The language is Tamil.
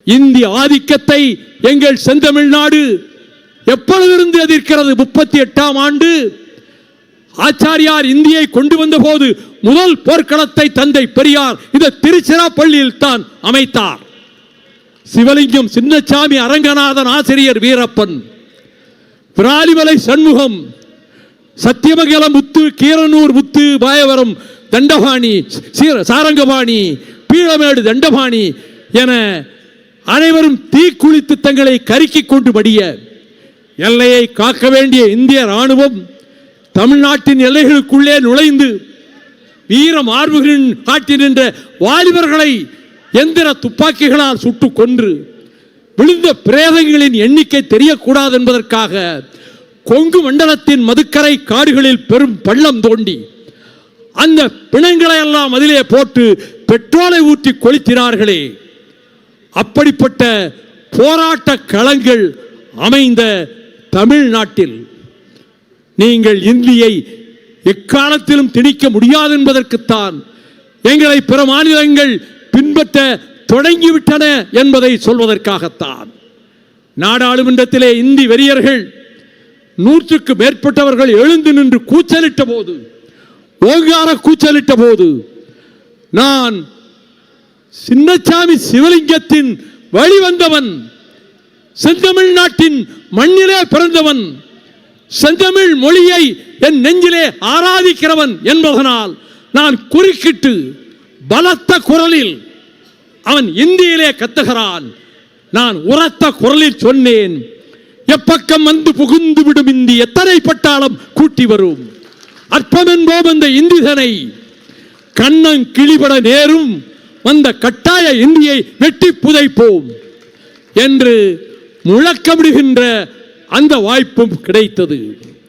இந்திய ஆதிக்கத்தை எங்கள் செந்தமிழ்நாடு எப்பொழுதிருந்து எதிர்க்கிறது? 38ஆம் ஆண்டு ஆச்சாரியார் இந்தியை கொண்டு வந்த போது முதல் போர்க்களத்தை தந்தை பெரியார் இந்த திருச்சிராப்பள்ளியில் தான் அமைத்தார். சிவலிங்கம், சின்னசாமி, அரங்கநாதன், ஆசிரியர் வீரப்பன், பிராலிமலை சண்முகம், சத்தியமங்கலம் முத்து, கீரனூர் முத்து, பாயவரம் தண்டபாணி, சாரங்கபாணி, பீளமேடு தண்டபாணி என அனைவரும் தீக்குளித்து தங்களை கருக்கிக் கொண்டு மடிய எல்லையை காக்க வேண்டிய இந்திய ராணுவம் தமிழ்நாட்டின் எல்லைகளுக்குள்ளே நுழைந்து வீர மார்புகளின் காட்டி நின்ற வாலிபர்களை எந்திர துப்பாக்கிகளால் சுட்டுக் கொன்று விழுந்த பிரேதங்களின் எண்ணிக்கை தெரியக்கூடாது என்பதற்காக கொங்கு மண்டலத்தின் மதுக்கரை காடுகளில் பெரும் பள்ளம் தோண்டி அந்த பிணங்களை எல்லாம் அதிலே போட்டு பெட்ரோலை ஊற்றி கொளுத்தினார்களே. அப்படிப்பட்ட போராட்ட களங்கள் அமைந்த தமிழ்நாட்டில் நீங்கள் இந்தியை எக்காலத்திலும் திணிக்க முடியாது என்பதற்குத்தான் எங்களை பிற மாநிலங்கள் பின்பற்ற தொடங்கிவிட்டன என்பதை சொல்வதற்காகத்தான் நாடாளுமன்றத்திலே இந்தி வெறியர்கள் 100க்கு மேற்பட்டவர்கள் எழுந்து நின்று கூச்சலிட்ட போது, ஓங்கார கூச்சலிட்ட போது, நான் சின்னசாமி சிவலிங்கத்தின் வழிவந்தவன், செந்தமிழ்நாட்டின் மண்ணிலே பிறந்தவன், செந்தமிழ் மொழியை என் நெஞ்சிலே ஆராதிக்கிறவன் என்பதனால் நான் குறுக்கிட்டு பலத்த குரலில் அவன் இந்தியிலே கத்துகிறான். நான் உரத்த குரலில் சொன்னேன், எப்பக்கம் வந்து புகுந்து விடும் இந்தி எத்தனை பட்டாளம் கூட்டி வரும், அற்பம் என்போம் அந்த இந்திதனை கண்ணம் கிளிபட நேரும், வந்த கட்டாய இந்தியை வெட்டி புதைப்போம் என்று முழக்கமிடுகின்ற அந்த வாய்ப்பும் கிடைத்தது.